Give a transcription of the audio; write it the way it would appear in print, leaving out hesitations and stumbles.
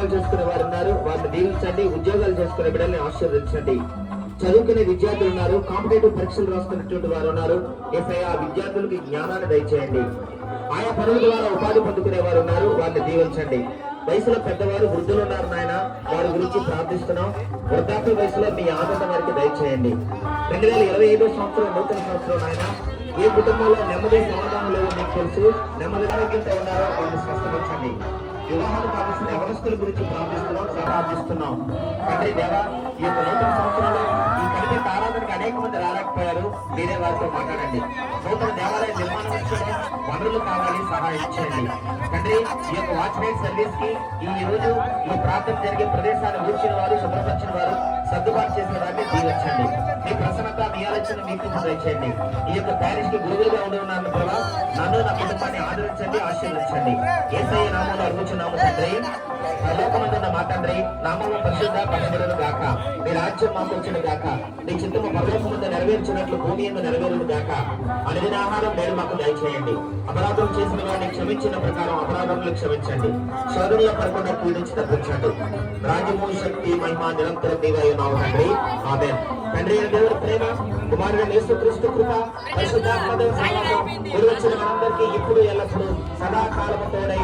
వ్యాపారాలు చేసుకునే వారు ఉన్నారు, వారిని దీవించండి. ఉద్యోగాలు చేసుకునే బిడ్డల్ని ఆశీర్వదించండి. చదువుకునే విద్యార్థులు ఉన్నారు, కాంపిటేటివ్ పరీక్షలు రాస్తున్నటువంటి వారు ఉన్నారు. యేసయ్య ఆ విద్యార్థులకి జ్ఞానాన్ని దయచేయండి. ఆయా పనుల ద్వారా ఉపాధి పొందుకునే వారు ఉన్నారు, వారిని దీవించండి. వయసులో పెద్దవారు, వృద్ధులు ఉన్నారు నాయన, వారి గురించి ప్రార్థిస్తున్నాం. వృద్ధాప్య వయసులో మీ ఆనందం వారికి దయచేయండి. 2025 సంవత్సరం నూతన సంవత్సరం నాయన, ఏ కుటుంబంలో నెమ్మది సమాధానం లేదో మీకు తెలుసు. నెమ్మది ఆరోగ్యంతో ఉన్నారో వారిని స్వస్థపరచండి. వివాహాలు కావాల్సిన యవనస్తుల గురించి ప్రార్థిస్తున్నాం. తండ్రి దేవా, ఈ యొక్క నూతన సంవత్సరంలో ఈ కలిపేట ఆరాధనకు అనేక మంది రాలేకపోయారు, మీరే వారితో మాట్లాడండి. నూతన దేవాలయ నిర్మాణం విషయంలో వనరులు కావాలి, సహాయం చేయండి. తండ్రి, ఈ యొక్క వాచ్మెన్ సర్వీస్ కి ఈ రోజు ఈ ప్రార్థన జరిగే ప్రదేశాన్ని ఊర్చిన వారు, శుభ్రపరిచిన వారు, సర్దుబాటు చేసిన వారిని దీవించండి. మీ ప్రసన్నత, మీ ఆలోచన మీకు దయచేయండి. ఈ యొక్క ప్యారిష్ కి గురువులుగా ఉంటున్నాను ప్రభావ, నన్ను నా కుటుంబాన్ని ఆదరించండి, ఆశీర్వదించండి. యేసయ్య నామములో అడుగుచున్నాము తండ్రి. పరలోకమందున్న మా తండ్రి, నామము పరిశుద్ధ పరచబడును గాక. మీ రాజ్యం మాకు వచ్చును గాక. మీ చిత్తము పరలోకమందు నెరవేర్చినట్లు భూమి యందు నెరవేరును గాక. అనుదిన ఆహారం నేడు మాకు దయచేయండి. అపరాధం చేసిన వారిని క్షమించిన ప్రకారం అపరాధములు క్షమించండి. శోధనలో పడకుండా పీడించి తప్పించండి. రాజ్యము, శక్తి, మహిమ నిరంతరం నీవై ఉన్నావు తండ్రి. ఆమేన్. తండ్రి అయిన దేవుడి ప్రేమ, కుమారుడు యేసుక్రీస్తు కృప, పరిశుద్ధాత్మ దేవుని సహవాసం కూడి వచ్చిన మనందరికీ ఇప్పుడు ఎల్లప్పుడూ సదాకాలము తోడై